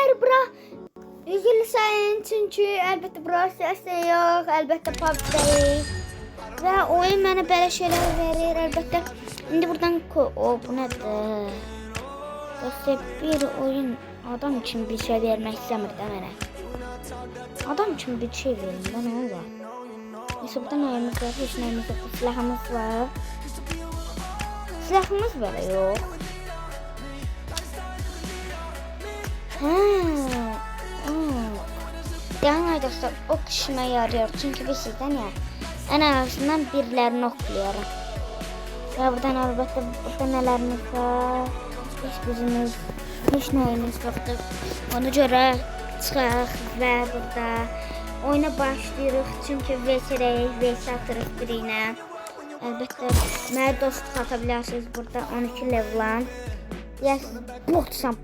Hayır bura üzgün sayın çünkü elbette burası yok, elbette pub değil. Ve oyun bana böyle şeyler verir elbette. Şimdi buradan o bu nedir? Dostlar bir oyun adam için bir şey vermek istemir de mənə. Adam için bir şey verin de ne olur? Neyse buradan ayımız var, hiç neyimiz yok, silahımız var. Silahımız böyle yok. Yani dostlar ok işime yarıyor çünkü bir sizden ya en azından birilerini okluyorum. Ve buradan elbette burada nelerimiz var, hiçbirimiz, hiç neyimiz yoktur. Ona göre çıxaq ve burada oyuna başlayırıq çünkü vs atırıq birine. Elbette mənə dostluq ata bilərsiniz burada 12 levelan. Deyərsiniz botsan.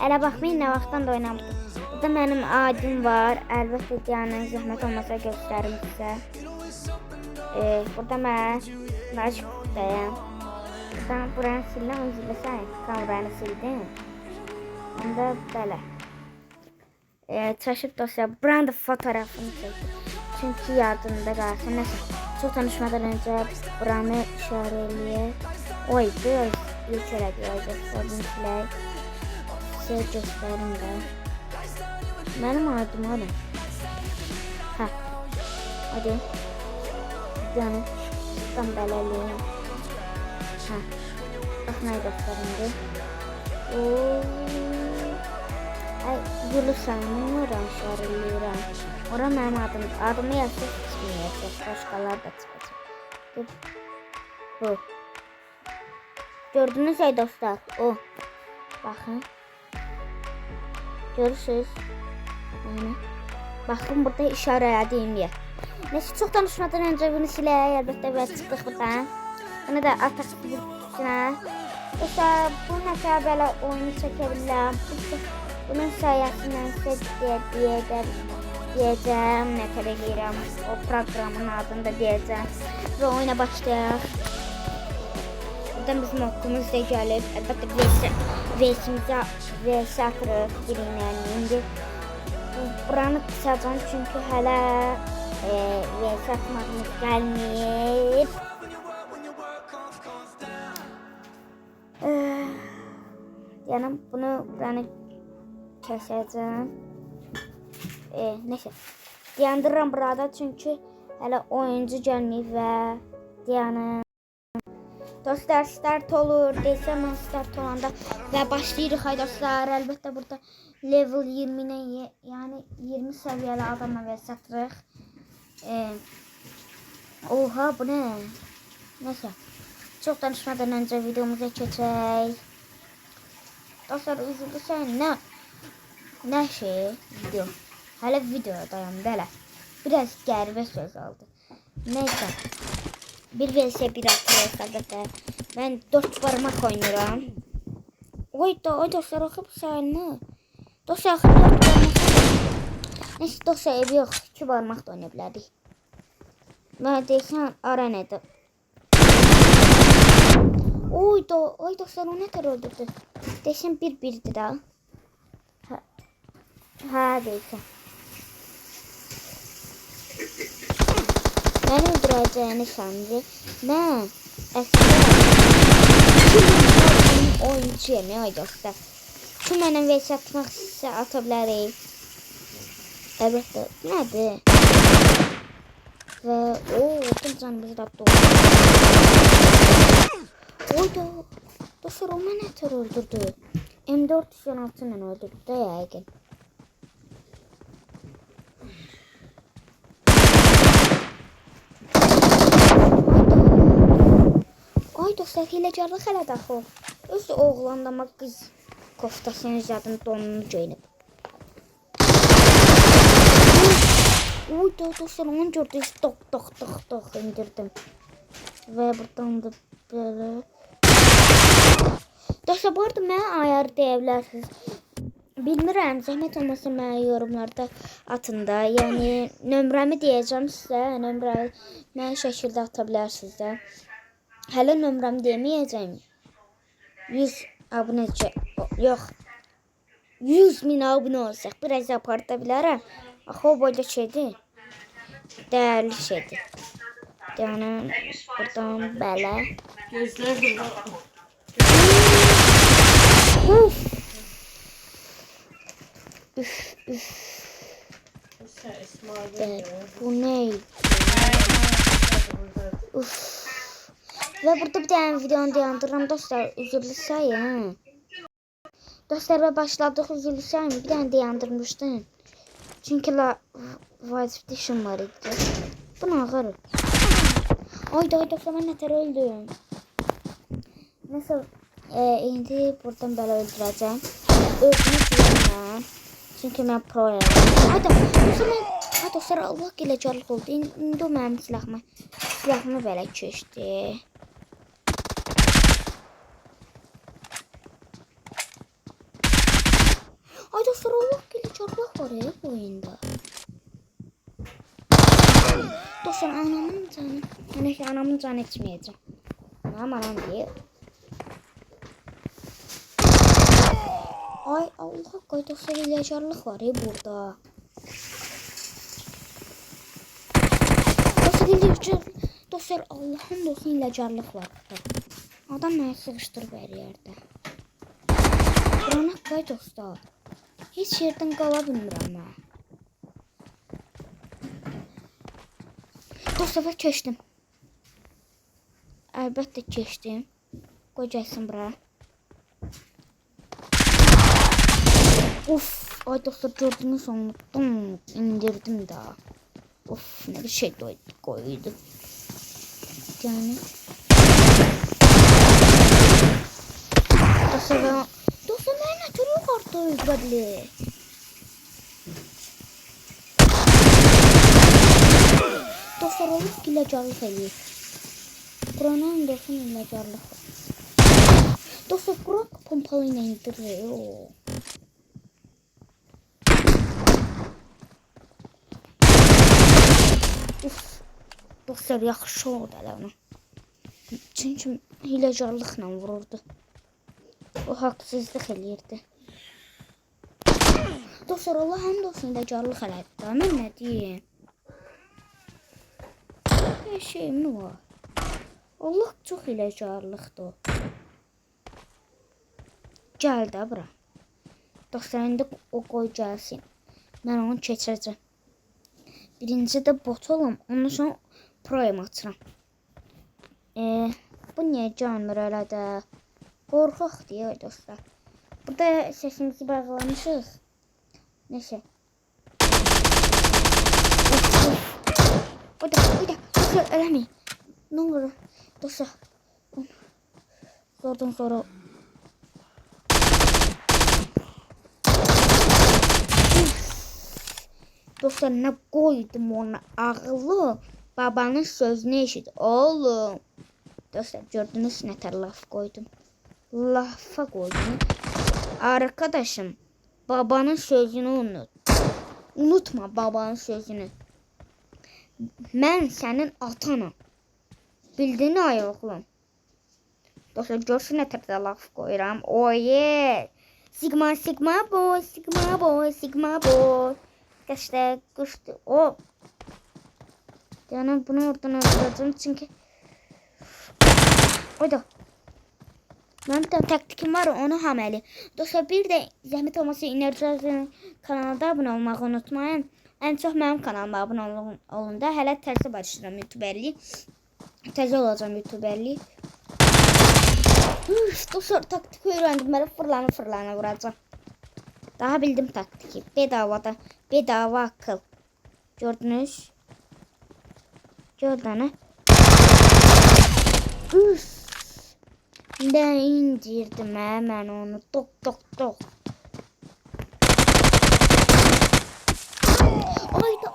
Elə baxmayın nə vaxtdan da oynamırdım. Burada mənim adım var. Əlbəttə yəni zəhmət olmasa göstərim sizə. Burada mən Nacibdəyəm. Buradan buranı sildim, üzüləsən. Kameranı sildim. Onda belə. Çaşıb dosya. Buranın da fotoğrafını çəkdim. Çünki yadımda qalsın. Nəsə, çox tanışmadan öncə buranı işarələyək. Oy, biraz ilk elədik. Sizə göstərim də. Mənim adım o nə? Hə. Hadi. Yəni, çıxdan bələliyim. Hə. Bax, nə göstərimdir. Ay, gülü sayımın oradan işarələyirəm. Ora mənim adımdır. Adımı yazsız çıxmayacaq. Başqalar da çıxacaq. Bu. Gördünüz ya dostlar. O. Bakın. Görürsünüz. Yani. Bakın burada işarələdiyim yer. Neyse çok danışmadan önce bunu silək. Əlbəttə və çıxdıq buradan. Bunu da ataq üstünə. Dostlar bu nəsə belə oyunu çəkə bilirəm. Bunun sayəsindən sizə deyəcəm, nə qədər eləyirəm, o proqramın adını da deyəcəm və oyuna başlayaq. Buradan bizim okumuz da gəlib, əlbəttə VS atırıq birinlə. İndi buranı qısacam çünki hələ VS atmağımız gəlməyib. Yəni buranı kəsəcəm. Neyse. Dayandırıram burada çünkü hələ oyuncu gəlməyib və dayanım. Dostlar start olur. Desəm mən start olanda və başlayırıq ay dostlar. Əlbəttə burada level 20-nə yəni 20 səviyyəli adamla və satırıq. Oha bu nə? Neyse. Çox danışmadan öncə videomuza keçək. Dostlar üzülürsən nə şey video. Hələ videodayım belə. Biraz qəribə söz aldı. Neyse. Bir vs bir atırıq əlbəttə. Mən 4 barmaq oynayıram. Oy dostlar oxub sayını. Dostlar 4 barmaq. Neyse dostlar ev yox. 2 barmaq da oynaya bilərik. Mən deyirsən arenada. Oy dostlar o nətər öldürdü. Deyirsən 1-1'dir da. Hə deyirsən. Məni öldürəcəyini sandı. Mən əslində oyuncuyam ya dostlar. Kim mənə vs atmaq istəsə ata bilərik. Əlbəttə nədir? Və bütün canımızı da doldu. Dostlar o mənə nətər öldürdü. M416 ilə öldürdü də yəqin. Ay dostlar hiləcarlıq hələ daxil. Özü oğlandama qız koftasının zadın donunu geyinib. Oy dostlar onu gördünüz. Tok indirdim. Və buradan da belə. Dostlar bu arada mənə ayar deyə bilərsiniz. Bilmirəm, zəhmət olmasa mənə yorumlarda atın da. Yəni nömrəmi deyəcəm sizə. Nömrəmi nə şəkildə ata bilərsiniz də. Hələ nömrəmi deməyəcəm. 100 abunəçi yox. 100.000 abunə olsaq biraz aparta bilərəm. Axı o boyda şeydir. Dəyərli şeydir. Yəni buradan belə. Gözler Uf. Üf üf. Bu ne? Uf. Ve burada bir tane videonu dayandırıram dostlar. Üzürlü sayın. Dostlar ve başladık üzürlü sayın. Bir tane dayandırmıştım. Çünkü vazifte işim var idi. Bu ne ağır? Ay dostlar ben neter öldüm. Nasıl? İndi buradan böyle öldüreceğim. Öldürmüşüm. Çünkü ben proyam. Dostlar Allah gələcək oldu. İndi o mənim silahımı belə keçdi. Ay dostlar Allah gələcək var ya bu oyunda. Dostlar anamın canı. Yəni ki anamın canı içməyəcəm. Mənim anam deyil. Ay Allah qoy dostlar ilacarlıq var ya burada. Dostlar Allah'ın olsun ilacarlıq var burada. Adam mənə sıkıştırıb hər yerdə. Buranı qoy dostlar. Heç yerdən qala bilmirəm mən. Dostlar keçdim. Əlbəttə keçdim. Qoy gəlsin bura. Uf, ay dostlar gördünüz onu indirdim daha. Of ne bir şey koydu. Yani. Dostlar ben ne türlü kartı öldürdü. Dostlar olup ilacarlık ediyor. Buranın dostlar ilacarlık. Dostlar burak pompalıyla indiriyor. Uf, dostlar yaxşı oldu elə ona. Çünki hiləcarlıqla vururdu. O haqsızlıq eləyirdi. Dostlar Allah həmd olsun hiləcarlıq elədi. Mən nə deyim? Hər şeyim mi var? Allah çox hiləcarlıqdır o. Gəl də bura. Dostlar indi o qoy gəlsin. Mən onu keçirəcəm. Birinci de bot olum. Ondan sonra proyum açıram. Bu niye candır öyle de? Qorxaq diye dostlar. Burada sesimizi bağlamışıq. Neyse. O da. Dostlar eləməyin. Ne olur? Dostlar. Zordan sonra. Dostlar ne koydum ona ağlı. Babanın sözünü eşit oğlum. Dostlar gördünüz ne tər laf koydum. Lafa koydum. Arkadaşım babanın sözünü unut. Unutma babanın sözünü. Ben senin atanım. Bildin ay oğlum. Dostlar görsün ne tər laf koyuram. Oye. Sigma boy. İşte kuştu. O. Yani bunu oradan öldüreceğim çünkü. Oyda. Benim bir tane taktikim var onu hameli. Dostlar bir de zahmet olmasa İnercaz'ın kanalına abone olmayı unutmayın. En çok benim kanalıma abone olun da. Hələ təzə başlayıram YouTuberli. Təzə olacağım YouTuberli. Dostlar taktik öğrendim. Ben fırlana vuracağım. Daha bildim taktiki. Bedava akıl. Gördünüz. Gördünüz. Üf. Ben indirdim hemen onu. Tok.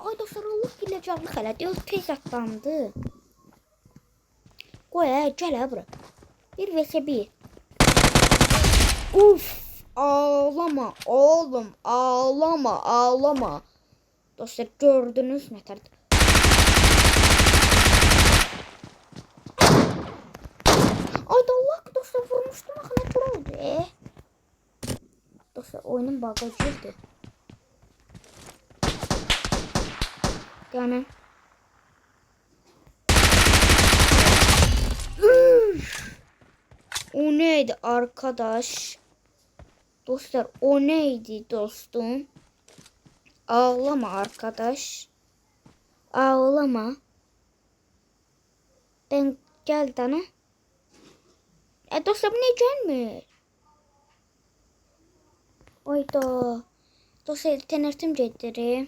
Ayda sarılıq iləcaqlıq elədi. O tez atlandı. Qoy gəl bura. Bir vs 1. Uf. Ağlama oğlum ağlama. Dostlar gördünüz ne tər. Ay da Allah dostlar vurmuştum axı nə oldu? Dostlar oyunun bug'a girdi. Yani o neydi arkadaş? Dostlar o neydi dostum? Ağlama arkadaş. Ağlama. Ben gel dana. Dostlar bu ne gelmiyor? Oyda. Dostlar internetim gelir.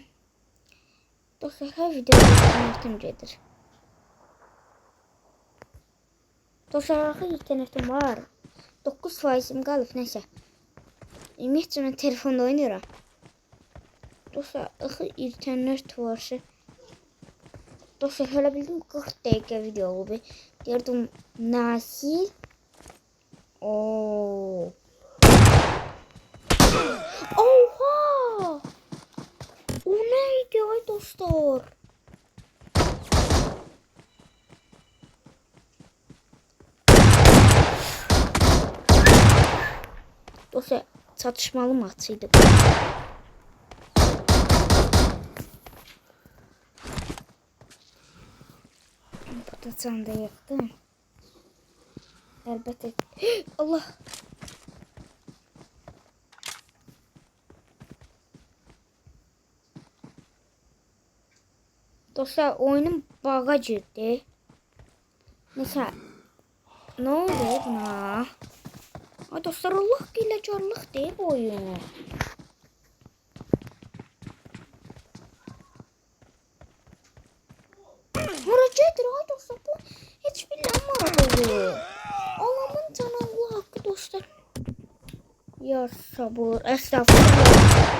Dostlar her videoda internetim gelir. Dostlar axı internetim var. 9%'im qalıb nəsə. Ümumiyyətcə mən telefonda oynayıram. Dostlar axı internet var. Dostlar hələ bildim 40 dəqiqə video oldu. Deyirdim Nasil. Oo. Oha! O neydi ay dostlar? Dostlar çatışmalı maçıydı. Burada can da yaktım. Elbette. Allah. Dostlar oyunun bug'a girdi. Mesela ne oldu buna? Ay dostlar Allah hiləkarlıq deyib oyun. Haracadır ay dostlar bu hiç bilinmir. Allah'ın canı Allah haqqı dostlar. Ya sabır estağfurullah.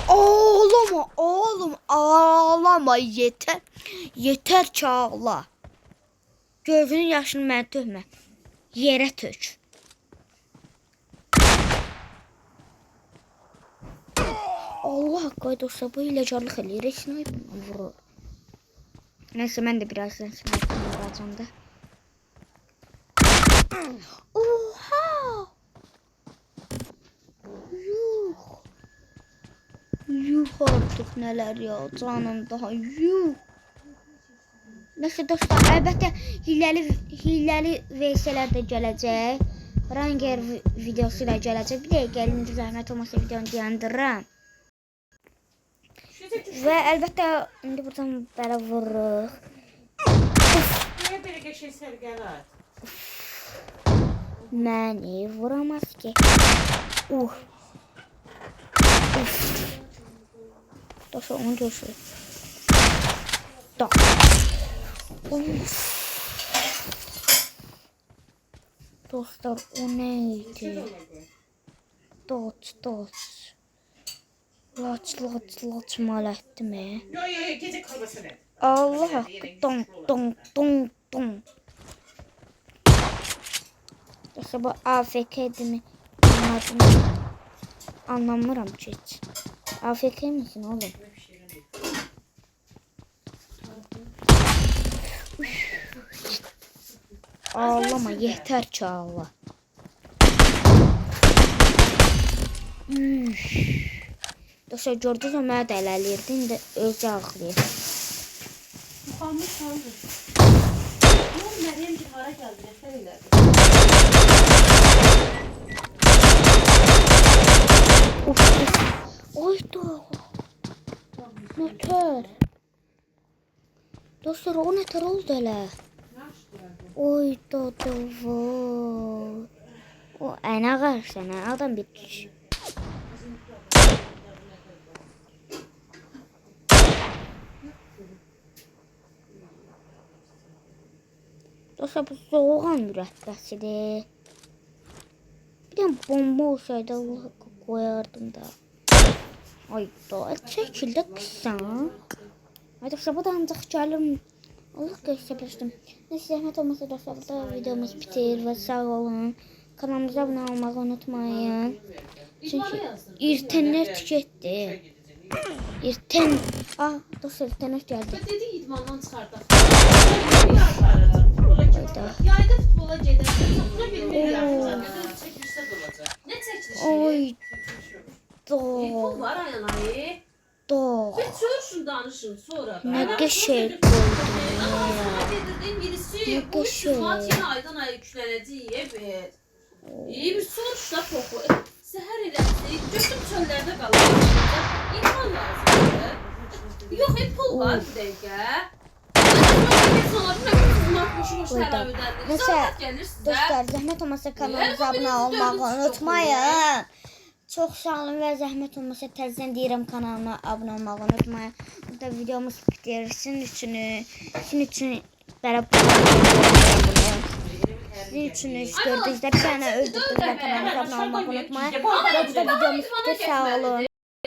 Ağlama oğlum ağlama yeter. Yeter ki ağla. Gözünün yaşını mən tökmə. Yerə tök. Allah haqqı dostlar bu hiləcarlıq eləyir. Sniper vurur. Neyse mən də birazdan sniper vuracağım da. Oha! Yuh. Yuh artıq nələr ya canım daha yuh. Neyse dostlar əlbəttə hiləli VS-lər də gələcək. Ranger videosu da gələcək. Bir dəqiqə elimdə zəhmət olmasa videonu dayandırıram. Və əlbəttə indi buradan belə vururuq. Niyə belə qəşəng sərgələr? Məni vuramaz ki. Dostlar onu görsün. Da. Dostlar o neydi? Dot. Laç mal etdi mi? Yo, gecə kalmasın. Allah haqqı don. Dostlar bu AFK'di mi? Anlamıram ki hiç. AFK misin oğlum? Ağlama yeter ki ağla. Dostlar gördünüz mü mənə də əl eləyirdi. İndi özü ağlayır. Yuxanmış sandır. Yox, Məryəm ki, hara gəldi, nəfər elədi. Oyda. Nətər. Dostlar o nətər oldu elə. Oyda da var. O ənə qarşısına adam bir Dostlar bu soğuğan mürəbbəsidir. Bir de bomba olsaydı Allah koyardım da. Ay da çəkildi qısan. Ay dostlar bu da ancaq gəlir. Allah göstərmişdim. Neyse zəhmət olmasa dostlar burada videomuz bitir və sağ olun. Kanalımıza abunə olmağı unutmayın. Çünki internet tüketdi. Dostlar internet gəldi. Dedi idmandan çıxardaq. Yayda futbola gedərsən. Sonra bir milyar çəkilsə də olacaq. Oy. Pul Do. var Ayanay. Do. Bir soruşun danışın sonra. Ne qəşəng Gedirdim Ne birisi. Bu qəşəng. Şubat yine aydan aya yüklənəcək. Evet. İyi bir sonuç da poku. Səhər elədi. Götüm çöllərdə qalır. İnsan lazımdır. Yox, pul var bu dəqiqə. Neyse dostlar, zəhmət olmasa kanalımıza abunə olmağı unutmayın. Çox sağ olun və zəhmət olmasa təzədən deyirəm kanalıma abunə olmağı unutmayın. Burada videomuz bitir. Sizin üçün bərabər sizin üçün gördüyünüzdə bir tane öldürdüm və kanalımıza abunə olmağı unutmayın. Ve burada videomuz bitir. Sağ olun.